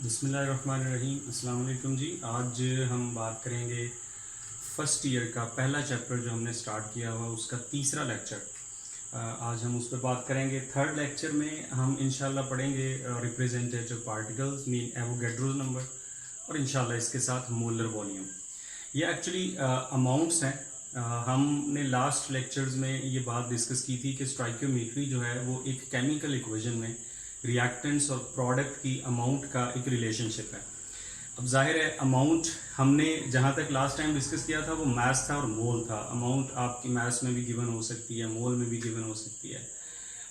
बिस्मिल्लाहिर्रहमानिर्रहीम। अस्सलाम वालेकुम जी। आज हम बात करेंगे फर्स्ट ईयर का पहला चैप्टर जो हमने स्टार्ट किया हुआ उसका तीसरा लेक्चर। आज हम उस पर बात करेंगे। थर्ड लेक्चर में हम इंशाल्लाह पढ़ेंगे representative particles mean Avogadro number और इंशाल्लाह इसके साथ मोलर वॉल्यूम। ये एक्चुअली अमाउंट्स हैं। हमने लास्ट लेक्चर्स में ये बात डिस्कस की थी कि स्टोइकियोमेट्री जो है वो एक केमिकल इक्वेशन में रिएक्टेंट्स और प्रोडक्ट की अमाउंट का एक रिलेशनशिप है। अब जाहिर है अमाउंट हमने जहाँ तक लास्ट टाइम डिस्कस किया था वो मास था और मोल था। अमाउंट आपकी मास में भी गिवन हो सकती है, मोल में भी गिवन हो सकती है,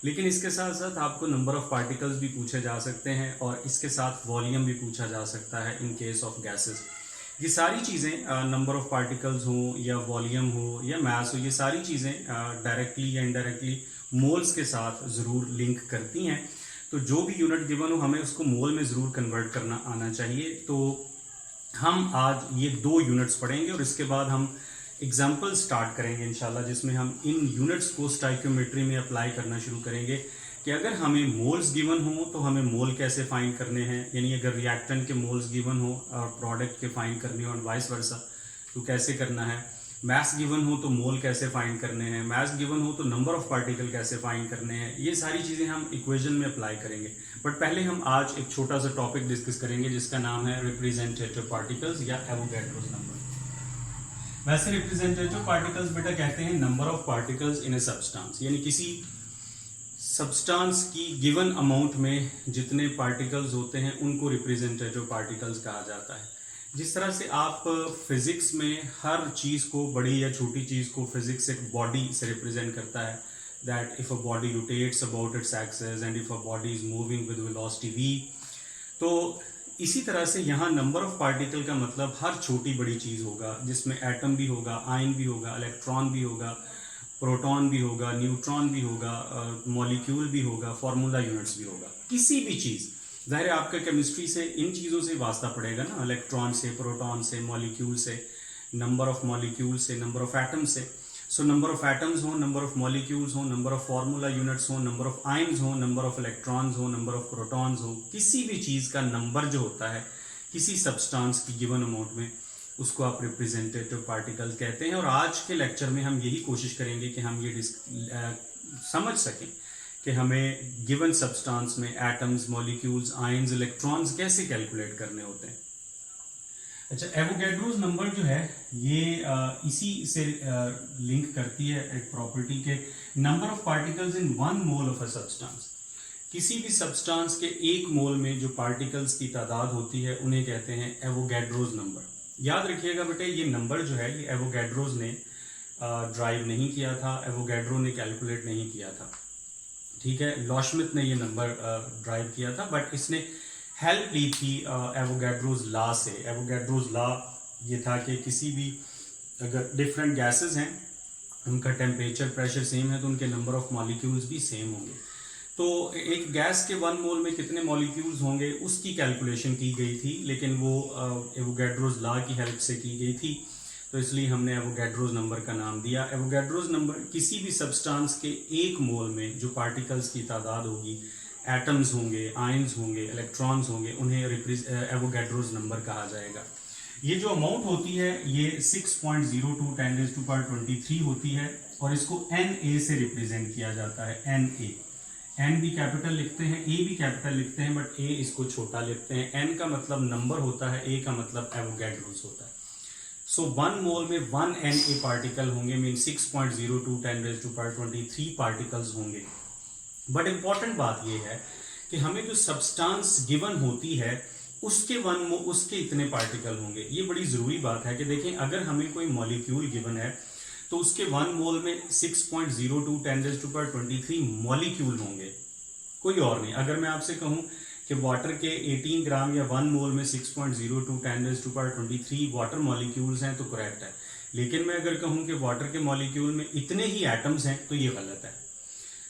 लेकिन इसके साथ साथ आपको नंबर ऑफ पार्टिकल्स भी पूछे जा सकते हैं और इसके साथ वॉल्यूम भी पूछा जा सकता है इन केस ऑफ गैसेस। ये सारी चीज़ें नंबर ऑफ पार्टिकल्स हो या वॉल्यूम हो या मास हो, ये सारी चीज़ें डायरेक्टली या इनडायरेक्टली मोल्स के साथ ज़रूर लिंक करती हैं। तो जो भी यूनिट गिवन हो हमें उसको मोल में ज़रूर कन्वर्ट करना आना चाहिए। तो हम आज ये 2 यूनिट्स पढ़ेंगे और इसके बाद हम एग्जाम्पल स्टार्ट करेंगे इंशाल्लाह, जिसमें हम इन यूनिट्स को स्टोइकियोमेट्री में अप्लाई करना शुरू करेंगे कि अगर हमें मोल्स गिवन हो तो हमें मोल कैसे फाइंड करने हैं, यानी अगर रिएक्टेंट के मोल्स गिवन हो और प्रोडक्ट के फाइंड करने हो और वाइस वर्सा तो कैसे करना है। मास गिवन हो तो मोल कैसे फाइंड करने हैं, मास गिवन हो तो नंबर ऑफ पार्टिकल कैसे फाइंड करने हैं। ये सारी चीज़ें हम इक्वेशन में अप्लाई करेंगे। बट पहले हम आज एक छोटा सा टॉपिक डिस्कस करेंगे जिसका नाम है रिप्रेजेंटेटिव पार्टिकल्स या एवोगैड्रोस नंबर। वैसे रिप्रेजेंटेटिव पार्टिकल्स बेटा कहते हैं number of particles in a substance, यानी किसी सब्सटेंस की गिवन अमाउंट में जितने पार्टिकल्स होते हैं उनको रिप्रेजेंटेटिव पार्टिकल्स कहा जाता है। जिस तरह से आप फिजिक्स में हर चीज़ को, बड़ी या छोटी चीज़ को, फिजिक्स एक बॉडी से रिप्रेजेंट करता है, that if a body rotates about its axis and if a body is moving with velocity v, तो इसी तरह से यहाँ नंबर ऑफ पार्टिकल का मतलब हर छोटी बड़ी चीज़ होगा जिसमें एटम भी होगा, आयन भी होगा, इलेक्ट्रॉन भी होगा, प्रोटॉन भी होगा, न्यूट्रॉन भी होगा, मॉलिक्यूल भी होगा, फार्मूला यूनिट्स भी होगा। किसी भी चीज़, ज़ाहिर है आपका केमिस्ट्री से इन चीज़ों से वास्ता पड़ेगा ना, इलेक्ट्रॉन से, प्रोटॉन से, मॉलिक्यूल से, नंबर ऑफ मॉलिक्यूल से, नंबर ऑफ एटम से। सो नंबर ऑफ एटम्स हो, नंबर ऑफ मॉलिक्यूल्स हो, नंबर ऑफ फार्मूला यूनिट्स हो, नंबर ऑफ आयन्स हो, नंबर ऑफ इलेक्ट्रॉन्स हो, नंबर ऑफ प्रोटॉन्स हो, किसी भी चीज़ का नंबर जो होता है किसी सब्सटेंस की गिवन अमाउंट में, उसको आप रिप्रेजेंटेटिव पार्टिकल कहते हैं। और आज के लेक्चर में हम यही कोशिश करेंगे कि हम ये समझ सकें कि हमें गिवन सब्सटेंस में एटम्स, मॉलिक्यूल्स, आयन्स, इलेक्ट्रॉन्स कैसे कैलकुलेट करने होते हैं। अच्छा, एवोगैड्रोस नंबर जो है ये इसी से लिंक करती है एक प्रॉपर्टी के number of particles in 1 mole of a substance. किसी भी सब्सटेंस के 1 मोल में जो पार्टिकल्स की तादाद होती है उन्हें कहते हैं एवोगैड्रोस नंबर। याद रखिएगा बेटे, ये नंबर जो है ये एवोगैड्रोस ने ड्राइव नहीं किया था, एवोगैड्रो ने कैलकुलेट नहीं किया था, ठीक है। लॉशमिथ ने ये नंबर ड्राइव किया था, बट इसने हेल्प ली थी एवोगैड्रोस लॉ से। एवोगैड्रोस लॉ ये था कि किसी भी अगर डिफरेंट गैसेस हैं उनका टेम्परेचर, प्रेशर सेम है तो उनके नंबर ऑफ मॉलिक्यूल्स भी सेम होंगे। तो एक गैस के 1 मोल में कितने मॉलिक्यूल्स होंगे उसकी कैलकुलेशन की गई थी, लेकिन वो एवोगैड्रोस लॉ की हेल्प से की गई थी, तो इसलिए हमने एवोगैड्रोस नंबर का नाम दिया। एवोगैड्रोस नंबर किसी भी सब्सटेंस के 1 मोल में जो पार्टिकल्स की तादाद होगी, एटम्स होंगे, आयन्स होंगे, इलेक्ट्रॉन्स होंगे, उन्हें एवोगैड्रोस नंबर कहा जाएगा। ये जो अमाउंट होती है ये 6.02 10⁻23 होती है और इसको Na से रिप्रेजेंट किया जाता है। Na, एन भी कैपिटल लिखते हैं, ए भी कैपिटल लिखते हैं, बट ए इसको छोटा लिखते हैं। एन का मतलब नंबर होता है, ए का मतलब एवोगैड्रोस होता है। सो 1 मोल में 1 Na पार्टिकल होंगे, मीन 6.02 10⁻23 पार्टिकल्स होंगे। बट इंपॉर्टेंट बात यह है कि हमें जो सब्सटेंस गिवन होती है उसके इतने पार्टिकल होंगे। ये बड़ी ज़रूरी बात है कि देखें, अगर हमें कोई मॉलिक्यूल गिवन है तो उसके 1 मोल में 6.02 10⁻23 मॉलिक्यूल होंगे, कोई और नहीं। अगर मैं आपसे कहूं कि वाटर के 18 ग्राम या 1 मोल में 6.02 10⁻23 वाटर मॉलिक्यूल्स हैं तो करेक्ट है, लेकिन मैं अगर कहूं कि वाटर के मॉलिक्यूल में इतने ही एटम्स हैं तो ये गलत है।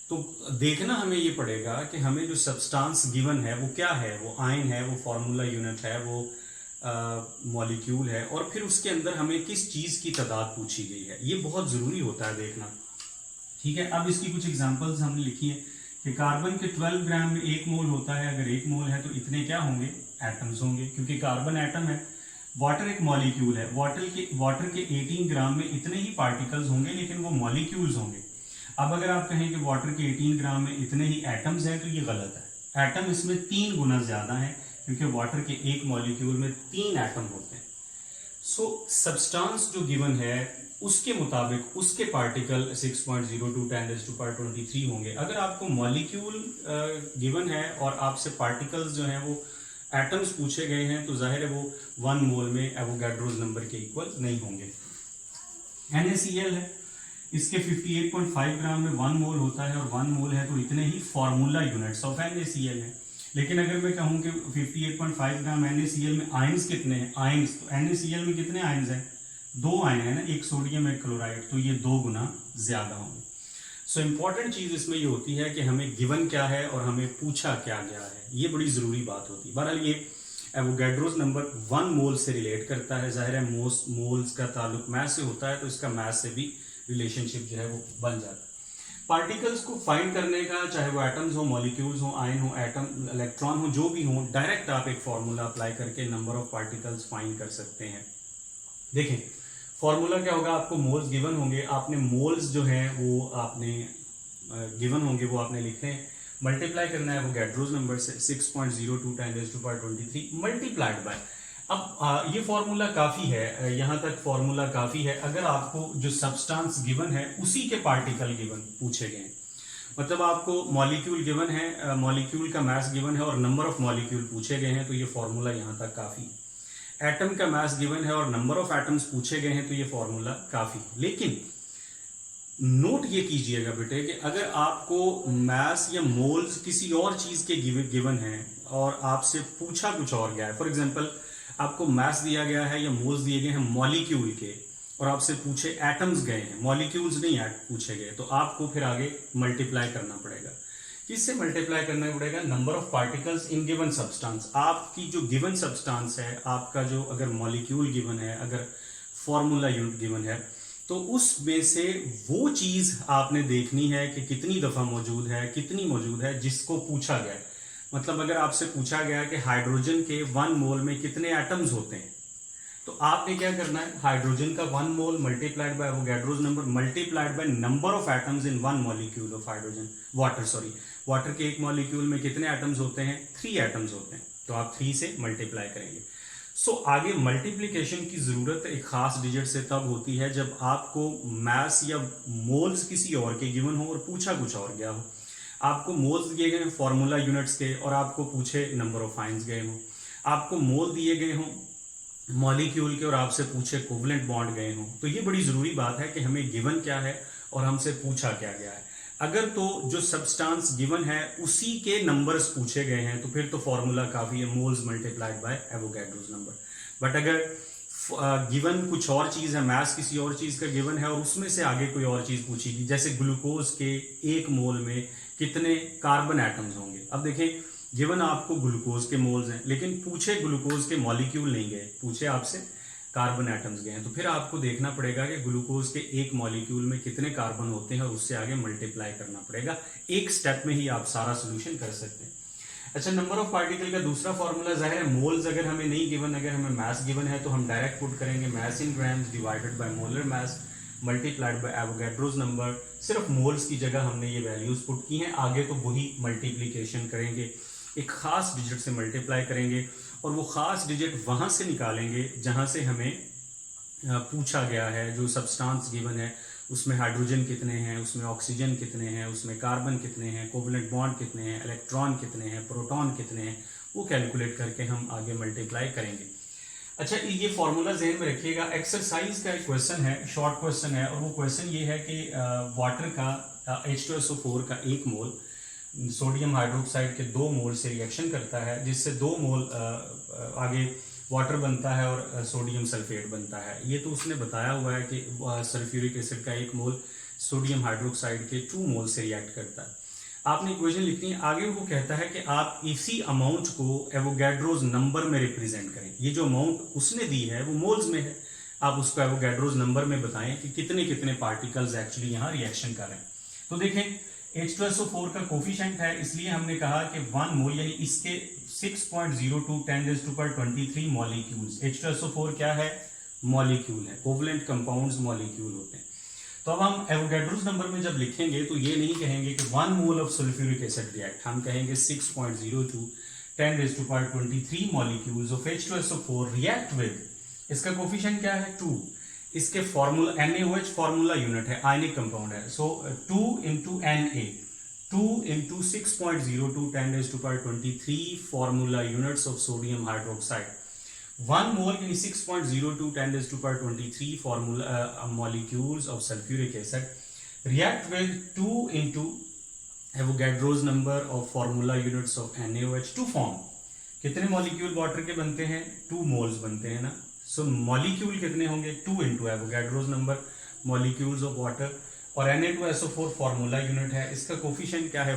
तो देखना हमें ये पड़ेगा कि हमें जो सब्सटेंस गिवन है वो क्या है, वो आयन है, वो फार्मूला यूनिट है, वो मॉलिक्यूल है, और फिर उसके अंदर हमें किस चीज़ की तादाद पूछी गई है, ये बहुत ज़रूरी होता है देखना, ठीक है। अब इसकी कुछ एग्जांपल्स हमने लिखी है कि कार्बन के 12 ग्राम में 1 मोल होता है, अगर 1 मोल है तो इतने क्या होंगे, एटम्स होंगे, क्योंकि कार्बन एटम है, वाटर एक मॉलिक्यूल है, वाटर के 18 ग्राम में इतने ही पार्टिकल्स होंगे, लेकिन वो मॉलिक्यूल्स होंगे। अब अगर आप कहें कि वाटर के 18 ग्राम में इतने ही एटम्स हैं, तो ये गलत है। एटम इसमें 3 गुना ज्यादा है, क्योंकि वाटर के एक मॉलिक्यूल में 3 एटम होते हैं। सो सब्सटेंस जो गिवन है उसके मुताबिक उसके पार्टिकल 6.02 10⁻23 होंगे। अगर आपको मॉलिक्यूल गिवन है और आपसे पार्टिकल्स जो हैं वो एटम्स पूछे गए हैं, तो जाहिर है वो 1 मोल में एवोगैड्रोस नंबर के इक्वल नहीं होंगे। NaCl है, इसके 58.5 ग्राम में 1 मोल होता है, और 1 मोल है तो इतने ही फार्मूला यूनिट्स ऑफ NaCl है। लेकिन अगर मैं कहूं कि 58.5 ग्राम NaCl में आयंस कितने हैं, आयंस तो NaCl में कितने आयंस हैं, 2 आयन है ना, एक सोडियम एक क्लोराइड, तो ये 2 गुना ज्यादा होंगे। सो इंपॉर्टेंट चीज इसमें ये होती है कि हमें गिवन क्या है और हमें पूछा क्या गया है, ये बड़ी जरूरी बात होती है। बहरहाल ये एवोगैड्रोस नंबर 1 मोल से रिलेट करता है। जाहिर है मोल्स का ताल्लुक मैस से होता है, तो इसका मैस से भी रिलेशनशिप जो है वो बन जाता है। पार्टिकल्स को फाइंड करने का, चाहे वो एटम्स हो, मॉलिक्यूल्स हो, आयन हो, एटम इलेक्ट्रॉन हो, जो भी हो, डायरेक्ट आप एक फॉर्मूला अप्लाई करके नंबर ऑफ पार्टिकल्स फाइंड कर सकते हैं। देखें फॉर्मूला क्या होगा, आपको मोल्स गिवन होंगे, आपने मोल्स जो हैं वो आपने गिवन होंगे वो आपने लिखने, मल्टीप्लाई करना है एवोगैड्रोस नंबर से 6.02 10⁻23 मल्टीप्लाइड बाय। अब ये फॉर्मूला काफी है, यहां तक फॉर्मूला काफी है अगर आपको जो सब्सटेंस गिवन है उसी के पार्टिकल गिवन पूछे गए। मतलब आपको मॉलिक्यूल गिवन है, मॉलिक्यूल का मास गिवन है और नंबर ऑफ मॉलिक्यूल पूछे गए हैं, तो ये फॉर्मूला यहां तक काफी है। एटम का मास गिवन है और नंबर ऑफ एटम्स पूछे गए हैं, तो ये फॉर्मूला काफी है। लेकिन नोट ये कीजिएगा बेटे कि अगर आपको मास या मोल्स किसी और चीज के गिवन है और आपसे पूछा कुछ और गया है, फॉर एग्जांपल आपको मास दिया गया है या मोल्स दिए गए हैं मॉलिक्यूल के, और आपसे पूछे एटम्स गए हैं, मॉलिक्यूल्स नहीं पूछे गए, तो आपको फिर आगे मल्टीप्लाई करना पड़ेगा। किससे मल्टीप्लाई करना पड़ेगा, number of particles in given substance. आपकी जो गिवन सब्सटेंस है, आपका जो अगर मॉलिक्यूल गिवन है, अगर फॉर्मूला यूनिट गिवन है, तो उसमें से वो चीज आपने देखनी है कि कितनी दफा मौजूद है, कितनी मौजूद है जिसको पूछा गया है। मतलब अगर आपसे पूछा गया कि हाइड्रोजन के 1 मोल में कितने एटम्स होते हैं, तो आपने क्या करना है, हाइड्रोजन का 1 mole multiplied by Avogadro's number multiplied by number of atoms in 1 molecule of hydrogen, water के एक मॉलिक्यूल में कितने एटम्स होते हैं, 3 एटम्स होते हैं, तो आप 3 से मल्टीप्लाई करेंगे। सो आगे मल्टीप्लिकेशन की जरूरत एक खास डिजिट से तब होती है जब आपको मास या मोल्स किसी और के गिवन हो और पूछा कुछ और गया हो। आपको मोल्स दिए गए फॉर्मूला यूनिट्स के और आपको पूछे नंबर ऑफ आयंस गए हों, आपको मोल दिए गए हों मॉलिक्यूल के और आपसे पूछे कोवलेंट बॉन्ड गए हों, तो ये बड़ी जरूरी बात है कि हमें गिवन क्या है और हमसे पूछा क्या गया है। अगर तो जो सब्सटेंस गिवन है उसी के नंबर्स पूछे गए हैं, तो फिर तो फॉर्मूला काफी है, moles multiplied by Avogadro's number. But अगर गिवन कुछ और चीज है, मास किसी और चीज का गिवन है और उसमें से आगे कोई और चीज पूछेगी, जैसे ग्लूकोज के 1 मोल में कितने कार्बन एटम्स होंगे। अब देखें गिवन आपको ग्लूकोज के मोल्स हैं, लेकिन पूछे ग्लूकोज के मॉलिक्यूल नहीं गए, पूछे आपसे कार्बन एटम्स गए हैं, तो फिर आपको देखना पड़ेगा कि ग्लूकोज के 1 मॉलिक्यूल में कितने कार्बन होते हैं और उससे आगे मल्टीप्लाई करना पड़ेगा। एक स्टेप में ही आप सारा सोल्यूशन कर सकते हैं। अच्छा, नंबर ऑफ पार्टिकल का दूसरा फॉर्मूला जाहिर है, मोल्स अगर हमें नहीं गिवन, अगर हमें मास गिवन है तो हम डायरेक्ट पुट करेंगे mass in grams divided by molar mass multiplied by Avogadro's number. सिर्फ मोल्स की जगह हमने ये वैल्यूज पुट की हैं, आगे तो वही मल्टीप्लीकेशन करेंगे, एक खास डिजिट से मल्टीप्लाई करेंगे और वो खास डिजिट वहां से निकालेंगे जहां से हमें पूछा गया है। जो सब्सटेंस गिवन है उसमें हाइड्रोजन कितने हैं, उसमें ऑक्सीजन कितने हैं, उसमें कार्बन कितने हैं, कोवलेंट बॉन्ड कितने हैं, इलेक्ट्रॉन कितने हैं, प्रोटॉन कितने हैं, वो कैलकुलेट करके हम आगे मल्टीप्लाई करेंगे। अच्छा, ये फॉर्मूला जहन में रखिएगा। एक्सरसाइज का एक क्वेश्चन है, शॉर्ट क्वेश्चन है, और वो क्वेश्चन ये है कि वाटर का H2SO4 का 1 मोल सोडियम हाइड्रोक्साइड के 2 मोल से रिएक्शन करता है, जिससे 2 मोल आगे वाटर बनता है और सोडियम सल्फेट बनता है। ये तो उसने बताया हुआ है कि सल्फ्यूरिक एसिड का 1 मोल सोडियम हाइड्रोक्साइड के 2 मोल से रिएक्ट करता है। आपने इक्वेशन लिखनी है, आगे वो कहता है कि आप इसी अमाउंट को एवोगैड्रोस नंबर में रिप्रेजेंट करें। ये जो अमाउंट उसने दी है वो मोल्स में है, आप उसको एवोगैड्रोस नंबर में बताएं कि कितने कितने पार्टिकल्स एक्चुअली यहाँ रिएक्शन कर रहे हैं। तो देखें H2SO4 का कोफिशिएंट है, इसलिए हमने कहा कि 1 मोल यानी इसके 6.02 10⁻23 मॉलिक्यूल्स। H2SO4 क्या है? मॉलिक्यूल है। कोवलेंट कंपाउंड्स मॉलिक्यूल होते हैं। तो अब हम एवोगैड्रोस नंबर में जब लिखेंगे तो ये नहीं कहेंगे कि 1 mole of sulphuric acid react, हम कहेंगे 6.02 10⁻23 molecules of H2SO4 react with, इसका कोफिशिएंट क्या है? 2। इसके फॉर्मूला NaOH फॉर्मूला यूनिट है, आयनिक कंपाउंड है, so 2 into Na, 2 into 6.02 10⁻23 formula units of sodium hydroxide. 1 mole यानी 6.02 10⁻23 formula molecules of sulphuric acid react with 2 into Avogadro's number of formula units of NaOH to form. कितने molecule water के बनते हैं? 2 moles बनते हैं ना। सो molecule कितने होंगे? 2 into Avogadro's number molecules of water, और Na2SO4 फॉर्मूला यूनिट है, इसका कोफिशिएंट क्या है?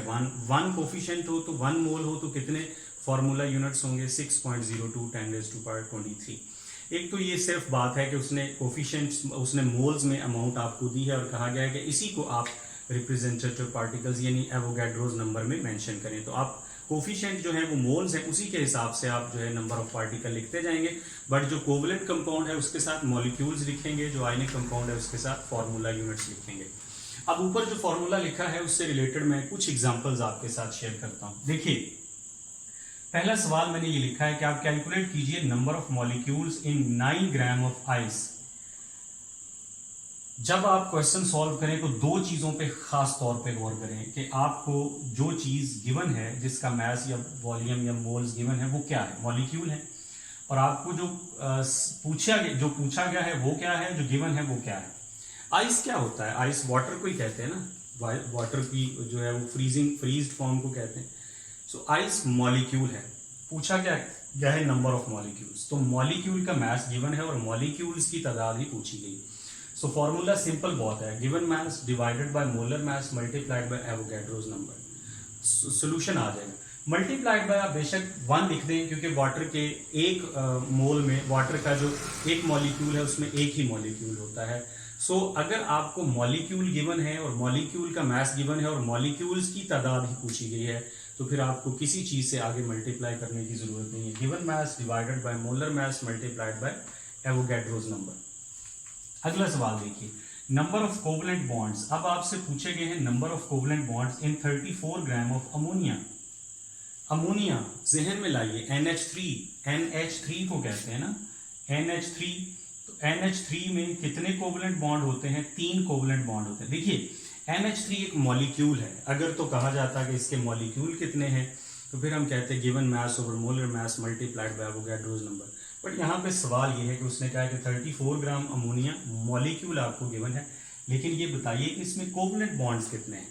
1 कोफिशिएंट हो तो 1 मोल हो तो कितने फॉर्मूला यूनिट्स होंगे? 6.02 10⁻23। एक तो ये सिर्फ बात है कि उसने कोफिशिएंट्स, उसने मोल्स में अमाउंट आपको दी है और कहा गया है कि इसी को आप रिप्रेजेंटेटिव पार्टिकल्स यानी एवोगैड्रोस नंबर में मेंशन करें। तो आप कोफिशिएंट जो है वो मोल्स हैं, उसी के हिसाब से आप जो है नंबर ऑफ पार्टिकल लिखते जाएंगे, बट जो कोवलेंट कंपाउंड है उसके साथ मॉलिक्यूल्स लिखेंगे, जो आयनिक कंपाउंड है उसके साथ फॉर्मूला यूनिट्स लिखेंगे। अब ऊपर जो फॉर्मूला लिखा है उससे रिलेटेड मैं कुछ एग्जांपल्स आपके साथ शेयर करता हूं। देखिए, पहला सवाल मैंने ये लिखा है कि आप कैलकुलेट कीजिए number of molecules in 9 gram of ice. जब आप क्वेश्चन सॉल्व करें तो दो चीजों पे खास तौर पे गौर करें कि आपको जो चीज गिवन है, जिसका मास या वॉल्यूम या मोल्स गिवन है, वो क्या है? मॉलिक्यूल है। और आपको जो पूछा गया है वो क्या है? जो गिवन है वो क्या है? आइस क्या होता है? आइस वाटर को ही कहते हैं ना, वाटर की जो है वो फ्रीज्ड फॉर्म को कहते हैं। सो आइस मॉलिक्यूल है। पूछा गया है नंबर ऑफ मॉलिक्यूल्स, तो मॉलिक्यूल का मास गिवन है और मॉलिक्यूल्स की तादाद ही पूछी गई। सो फॉर्मूला सिंपल बहुत है, given mass divided by molar mass multiplied by Avogadro's number. Solution आ जाएगा। मल्टीप्लाइड बाय आप बेशक 1 लिख दें, क्योंकि वाटर के एक मोल में, वाटर का जो एक मॉलिक्यूल है उसमें एक ही मॉलिक्यूल होता है। सो अगर आपको मॉलिक्यूल गिवन है और मॉलिक्यूल का मास गिवन है और मॉलिक्यूल्स की तादाद ही पूछी गई है, तो फिर आपको किसी चीज से आगे मल्टीप्लाई करने की जरूरत नहीं है। Given mass divided by molar mass multiplied by Avogadro's number. अगला सवाल देखिए, नंबर ऑफ कोवलेंट बॉन्ड्स। अब आपसे पूछे गए हैं number of covalent bonds in 34 gram of ammonia. Ammonia जहन में लाइए, NH3 को कहते हैं ना, NH3। तो NH3 में कितने कोवलेंट बॉन्ड होते हैं? 3 कोवलेंट बॉन्ड होते हैं। देखिए, NH3 एक मॉलिक्यूल है। अगर तो कहा जाता कि इसके मॉलिक्यूल कितने हैं, तो फिर हम कहते हैं given mass over molar mass multiplied by Avogadro's number. But यहाँ पे सवाल ये है कि उसने कहा कि 34 ग्राम अमोनिया मॉलिक्यूल आपको गिवन है, लेकिन ये बताइए कि इसमें कोवलेंट बॉन्ड्स कितने हैं।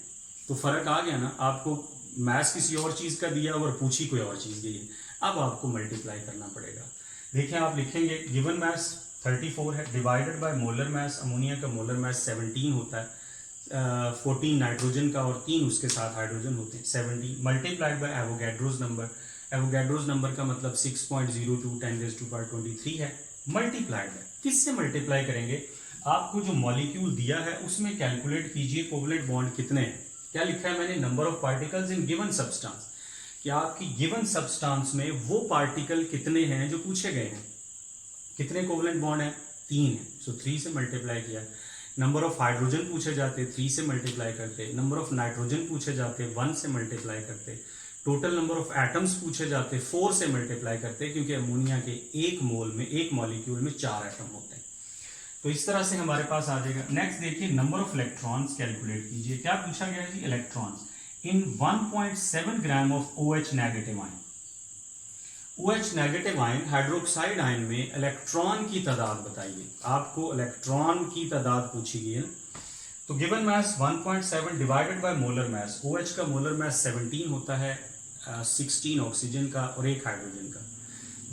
तो फर्क आ गया ना, आपको मास किसी और चीज का दिया और पूछी कोई और चीज गई है। अब आपको मल्टीप्लाई करना पड़ेगा। देखिए, आप लिखेंगे गिवन मास 34 है, divided by molar mass, ammonia का मोलर मास 17 होता है, 14 नाइट्रोजन का और 3 उसके साथ हाइड्रोजन होते हैं, 17, multiplied by Avogadro's number. Avogadro's number का मतलब 6.02 10⁻23 है, मल्टीप्लाइड है। किससे मल्टीप्लाई करेंगे? आपको जो मॉलिक्यूल दिया है उसमें कैलकुलेट कीजिए कोवलेंट बॉन्ड कितने हैं। क्या लिखा है मैंने? Number of particles in given substance, कि आपकी गिवन सब्सटेंस में वो पार्टिकल कितने हैं जो पूछे गए हैं। कितने कोवलेंट बॉन्ड है? 3 है, सो 3 से मल्टीप्लाई किया। नंबर ऑफ हाइड्रोजन पूछे जाते 3 से मल्टीप्लाई करते, नंबर ऑफ नाइट्रोजन पूछे जाते 1 से मल्टीप्लाई करते, टोटल नंबर ऑफ एटम्स पूछे जाते 4 से मल्टीप्लाई करते, क्योंकि अमोनिया के एक मोल में, एक मॉलिक्यूल में 4 एटम होते हैं। तो इस तरह से हमारे पास आ जाएगा। नेक्स्ट देखिए, नंबर ऑफ इलेक्ट्रॉन्स कैलकुलेट कीजिए। क्या पूछा गया है जी? Electrons in 1.7 gram of OH negative ion. OH negative ion, hydroxide ion में इलेक्ट्रॉन की तादाद बताइए। आपको इलेक्ट्रॉन की तादाद पूछी गई है। तो given mass 1.7 divided by molar mass. OH का मोलर मास 17 होता है, 16 ऑक्सीजन का और 1 हाइड्रोजन का।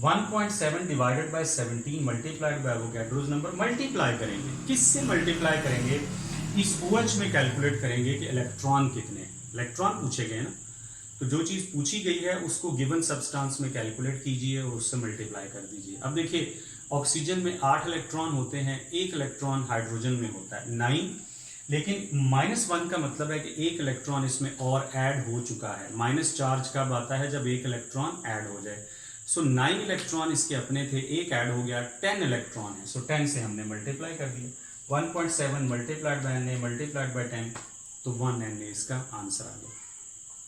1.7 divided by 17 multiplied by Avogadro's number. Multiply करेंगे, किससे मल्टीप्लाई करेंगे? इस OH में कैलकुलेट करेंगे कि इलेक्ट्रॉन कितने हैं। इलेक्ट्रॉन पूछे गए ना, तो जो चीज पूछी गई है उसको गिवन सब्सटेंस में कैलकुलेट कीजिए और उससे मल्टीप्लाई कर दीजिए। अब देखिए, ऑक्सीजन में 8 इलेक्ट्रॉन होते हैं, 1 इलेक्ट्रॉन हाइड्रोजन में होता है 9, लेकिन -1 का मतलब है कि एक इलेक्ट्रॉन इसमें और ऐड हो चुका है। माइनस चार्ज कब आता है? जब एक इलेक्ट्रॉन ऐड हो जाए। सो 9 इलेक्ट्रॉन इसके अपने थे, एक ऐड हो गया, 10 इलेक्ट्रॉन है। सो 10 से हमने मल्टीप्लाई कर दिया, 1.7 multiplied by Na multiplied by 10, तो 1 Na इसका आंसर आ गया।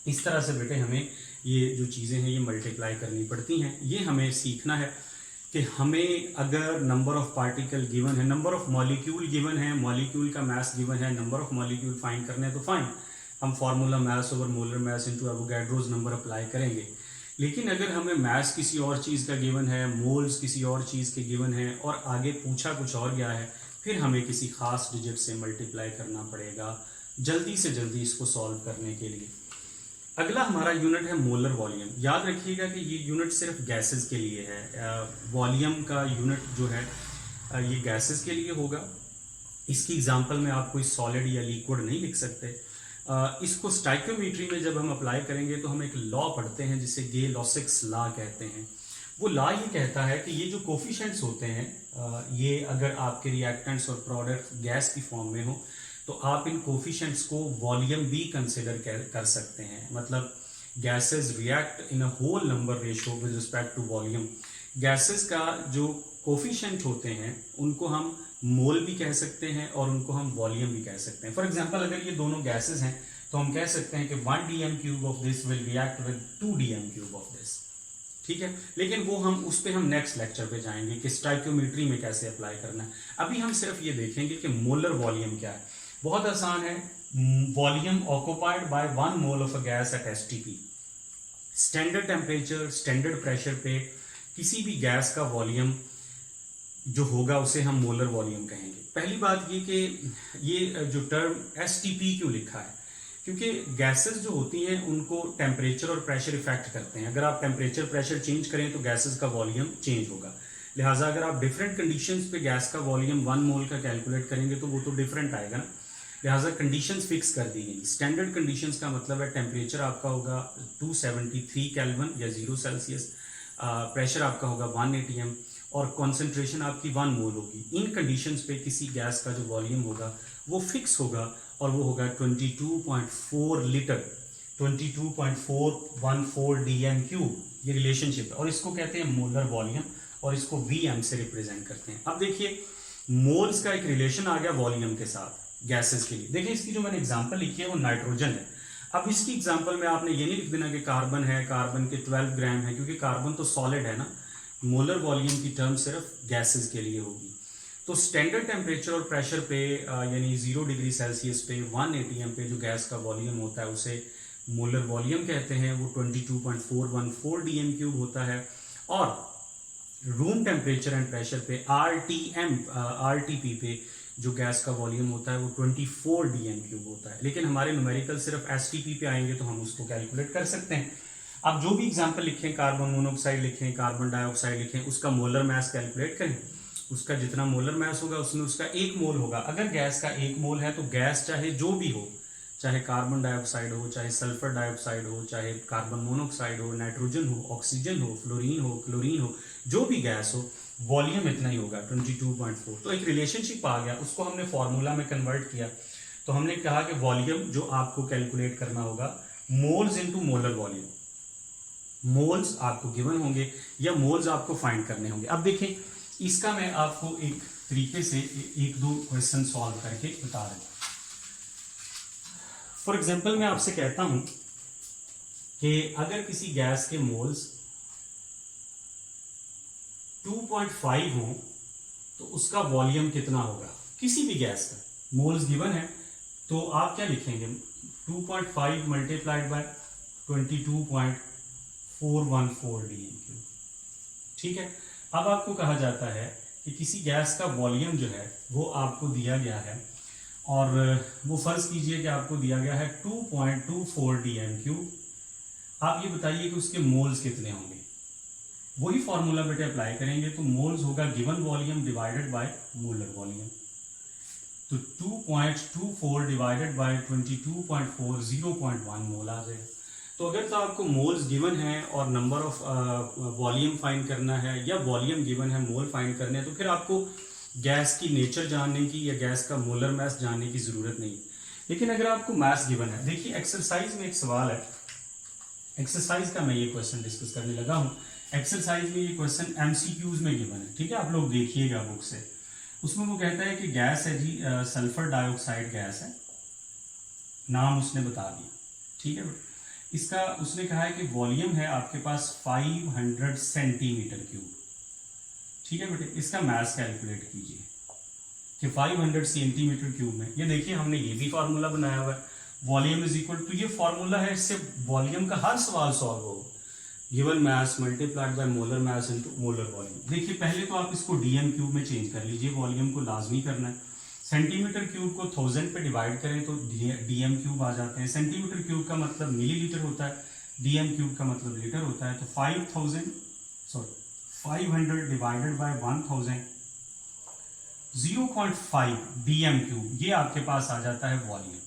इस तरह से बेटे हमें ये जो चीज़ें हैं ये मल्टीप्लाई करनी पड़ती हैं। ये हमें सीखना है कि हमें अगर नंबर ऑफ पार्टिकल गिवन है, नंबर ऑफ मॉलिक्यूल गिवन है, मॉलिक्यूल का मास गिवन है, नंबर ऑफ मॉलिक्यूल फाइंड करने हैं तो फाइन, हम formula mass over molar mass into Avogadro's number apply करेंगे। लेकिन अगर हमें मास किसी और चीज़ का गिवन है, मोल्स किसी और चीज़ के गिवन है और आगे पूछा कुछ और गया है, फिर हमें किसी खास डिजिट से मल्टीप्लाई करना पड़ेगा जल्दी से जल्दी इसको सॉल्व करने के लिए। अगला हमारा यूनिट है मोलर वॉल्यूम। याद रखिएगा कि ये यूनिट सिर्फ गैसेस के लिए है। वॉल्यूम का यूनिट जो है ये गैसेस के लिए होगा। इसकी एग्जांपल में आप कोई सॉलिड या लिक्विड नहीं लिख सकते। इसको स्टाइकोमेट्री में जब हम अप्लाई करेंगे तो हम एक लॉ पढ़ते हैं जिसे गे-लॉसिक्स लॉ कहते हैं। वो लॉ ये कहता है कि ये जो कोफिशिएंट्स होते हैं ये अगर आपके रिएक्टेंट्स और प्रोडक्ट गैस की फॉर्म में हो तो आप इन कोफिशिएंट्स को वॉल्यूम भी कंसिडर कर सकते हैं। मतलब gases react in a whole number ratio with respect to volume. Gases का जो कोफिशिएंट होते हैं उनको हम मोल भी कह सकते हैं और उनको हम वॉल्यूम भी कह सकते हैं। फॉर एग्जांपल अगर ये दोनों गैसेस हैं तो हम कह सकते हैं कि 1 dm³ of this will react with 2 dm³ of this. ठीक है, लेकिन वो हम उस पर हम नेक्स्ट लेक्चर पे जाएंगे कि स्टाइकोमेट्री में कैसे अप्लाई करना है। अभी हम सिर्फ ये देखेंगे कि मोलर वॉल्यूम क्या है। बहुत आसान है। Volume occupied by 1 mole of a gas at STP। Standard temperature, standard pressure पे किसी भी गैस का वॉल्यूम जो होगा उसे हम मोलर वॉल्यूम कहेंगे। पहली बात ये कि ये जो टर्म STP क्यों लिखा है, क्योंकि गैसेस जो होती हैं उनको टेम्परेचर और प्रेशर इफेक्ट करते हैं। अगर आप टेम्परेचर प्रेशर चेंज करें तो गैसेस का वॉल्यूम चेंज होगा। लिहाजा अगर आप डिफरेंट कंडीशंस पे गैस का वॉल्यूम 1 मोल का कैलकुलेट करेंगे तो वो तो डिफरेंट आएगा ना। लिहाजा कंडीशंस फिक्स कर दी गई। स्टैंडर्ड कंडीशंस का मतलब है टेम्परेचर आपका होगा 273 केल्विन या 0 सेल्सियस, प्रेशर आपका होगा 1 atm और कॉन्सेंट्रेशन आपकी 1 मोल होगी। इन कंडीशंस पे किसी गैस का जो वॉल्यूम होगा वो फिक्स होगा और वो होगा 22.4 लीटर, 22.414 dm³। ये रिलेशनशिप है और इसको कहते हैं मोलर वॉल्यूम और इसको Vm से रिप्रेजेंट करते हैं। अब देखिए मोल्स का एक रिलेशन आ गया वॉल्यूम के साथ गैसेस के लिए। देखिए इसकी जो मैंने एग्जांपल लिखी है वो नाइट्रोजन है। अब इसकी एग्जांपल में आपने ये नहीं लिख देना कि कार्बन है, कार्बन के 12 ग्राम है, क्योंकि कार्बन तो सॉलिड है ना। मोलर वॉल्यूम की टर्म सिर्फ गैसेस के लिए होगी। तो स्टैंडर्ड टेम्परेचर और प्रेशर पे यानी 0 डिग्री सेल्सियस पे 1 atm पे जो गैस का वॉल्यूम होता है उसे मोलर वॉल्यूम कहते हैं। वो 22.414 dm³ होता है। और रूम टेम्परेचर एंड प्रेशर पे RTP पे जो गैस का वॉल्यूम होता है वो 24 dm³ होता है। लेकिन हमारे न्यूमेरिकल सिर्फ STP पे आएंगे तो हम उसको कैलकुलेट कर सकते हैं। अब जो भी एग्जांपल लिखें, कार्बन मोनोऑक्साइड लिखें, कार्बन डाइऑक्साइड लिखें, उसका मोलर मास कैलकुलेट करें। उसका जितना मोलर मास होगा उसमें उसका 1 मोल होगा। अगर गैस का 1 मोल है तो गैस चाहे जो भी हो, चाहे कार्बन डाइऑक्साइड हो, चाहे सल्फर डाइऑक्साइड हो, चाहे कार्बन मोनोऑक्साइड हो, नाइट्रोजन हो, ऑक्सीजन हो, फ्लोरीन हो, क्लोरीन हो, जो भी गैस हो, वॉल्यूम इतना ही होगा 22.4। तो एक रिलेशनशिप आ गया, उसको हमने फॉर्मूला में कन्वर्ट किया। तो हमने कहा कि वॉल्यूम जो आपको कैलकुलेट करना होगा moles into molar volume. Moles आपको गिवन होंगे या मोल्स आपको फाइंड करने होंगे। अब देखें इसका मैं आपको एक तरीके से 1-2 क्वेश्चन सॉल्व करके बता रहा हूं। फॉर एग्जाम्पल मैं आपसे कहता हूं कि अगर किसी गैस के मोल्स 2.5 हो तो उसका वॉल्यूम कितना होगा। किसी भी गैस का मोल्स गिवन है तो आप क्या लिखेंगे, 2.5 मल्टीप्लाइड बाय 22.414 dm³। ठीक है, अब आपको कहा जाता है कि किसी गैस का वॉल्यूम जो है वो आपको दिया गया है और वो फर्ज कीजिए कि आपको दिया गया है 2.24 dm³। आप ये बताइए कि उसके मोल्स कितने होंगे। वही फॉर्मूला बेटे अप्लाई करेंगे तो मोल्स होगा given volume divided by molar volume. तो 2.24 डिवाइडेड बाय 22.4 0.1 मोल आ जाएगा। तो अगर तो आपको मोल्स गिवन है और नंबर ऑफ वॉल्यूम फाइंड करना है या वॉल्यूम गिवन है मोल फाइंड करने हैं तो फिर आपको गैस की नेचर जानने की या गैस का मोलर मास जानने की ज़रूरत नहीं। लेकिन अगर आपको मास गिवन है, देखिए एक्सरसाइज में एक सवाल है, एक्सरसाइज का मैं ये क्वेश्चन डिस्कस करने लगा हूँ। एक्सरसाइज में ये क्वेश्चन एमसीक्यूज में गिवन है, ठीक है, आप लोग देखिएगा बुक से। उसमें वो कहता है कि गैस है जी, सल्फर डाइऑक्साइड गैस है, नाम उसने बता दिया, ठीक है बेटा। इसका उसने कहा है कि वॉल्यूम है आपके पास 500 सेंटीमीटर क्यूब, ठीक है बेटे। इसका मास कैलकुलेट कीजिए कि 500 सेंटीमीटर क्यूब में, ये देखिए हमने ये भी फार्मूला बनाया हुआ है, वॉल्यूम इज इक्वल टू, ये फार्मूला है, इससे वॉल्यूम का हर सवाल सॉल्व होगा। Given mass multiplied by molar mass into molar volume. देखिए पहले तो आप इसको डीएम क्यूब में चेंज कर लीजिए, वॉल्यूम को लाजमी करना है। सेंटीमीटर क्यूब को 1000 पे डिवाइड करें तो डीएम क्यूब आ जाते हैं। सेंटीमीटर क्यूब का मतलब मिलीलीटर होता है, डीएम क्यूब का मतलब लीटर होता है। तो 500 डिवाइडेड बाय 1000, 0.5 डीएम क्यूब, ये आपके पास आ जाता है वॉल्यूम,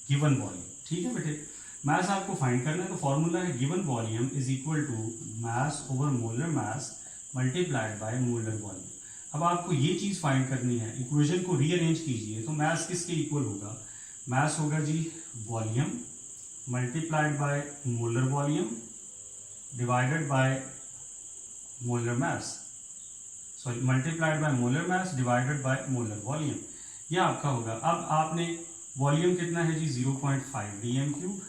गिवन वॉल्यूम, ठीक है बेटे। मास आपको फाइंड करना है, तो फॉर्मूला है given volume is equal to mass over molar mass multiplied by molar volume. अब आपको ये चीज़ फाइंड करनी है, इक्वेशन को रीअरेंज कीजिए तो मास किसके इक्वल होगा, मास होगा जी volume multiplied by molar volume divided by molar mass, sorry multiplied by molar mass divided by molar volume, ये आपका होगा। अब आपने वॉल्यूम कितना है जी 0.5 dm cube,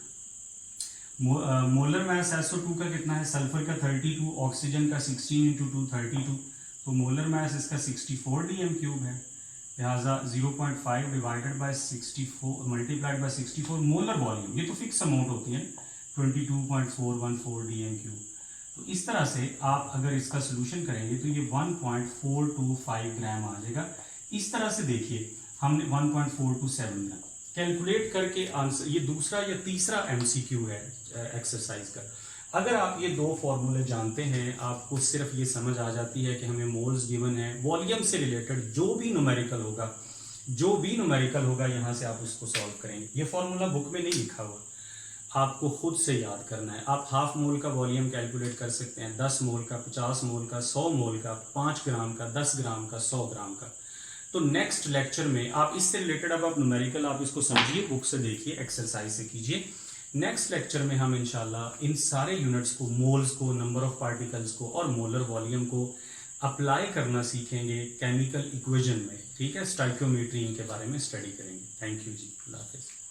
molar mass SO2 का कितना है, सल्फर का 32, ऑक्सीजन का 16 इंटू 2 32, तो मोलर मास इसका 64 डीएम क्यूब है। लिहाजा 0.5 divided by 64 multiplied by 64 molar volume, ये तो फिक्स अमाउंट होती है 22.414 डीएम क्यूब। तो इस तरह से आप अगर इसका सोल्यूशन करेंगे तो ये 1.425 ग्राम आ जाएगा। इस तरह से देखिए हमने 1.427 ग्राम कैलकुलेट करके आंसर, ये दूसरा या तीसरा एमसीक्यू है एक्सरसाइज का। अगर आप ये दो फॉर्मूले जानते हैं, आपको सिर्फ ये समझ आ जाती है कि हमें मोल्स गिवन है, वॉल्यूम से रिलेटेड जो भी न्यूमेरिकल होगा यहाँ से आप उसको सॉल्व करेंगे। ये फॉर्मूला बुक में नहीं लिखा हुआ, आपको खुद से याद करना है। आप हाफ मोल का वॉल्यूम कैलकुलेट कर सकते हैं, 10 मोल का, 50 मोल का, 100 मोल का, 5 ग्राम का, 10 ग्राम का, 100 ग्राम का। तो नेक्स्ट लेक्चर में आप इससे रिलेटेड, अब आप न्यूमेरिकल आप इसको समझिए, बुक से देखिए, एक्सरसाइज से कीजिए। नेक्स्ट लेक्चर में हम इंशाल्लाह इन सारे यूनिट्स को, मोल्स को, नंबर ऑफ पार्टिकल्स को और मोलर वॉल्यूम को अप्लाई करना सीखेंगे केमिकल इक्वेशन में, ठीक है। स्टाइकियोमेट्री इनके बारे में स्टडी करेंगे। थैंक यू जी, अल्लाह हाफिज़।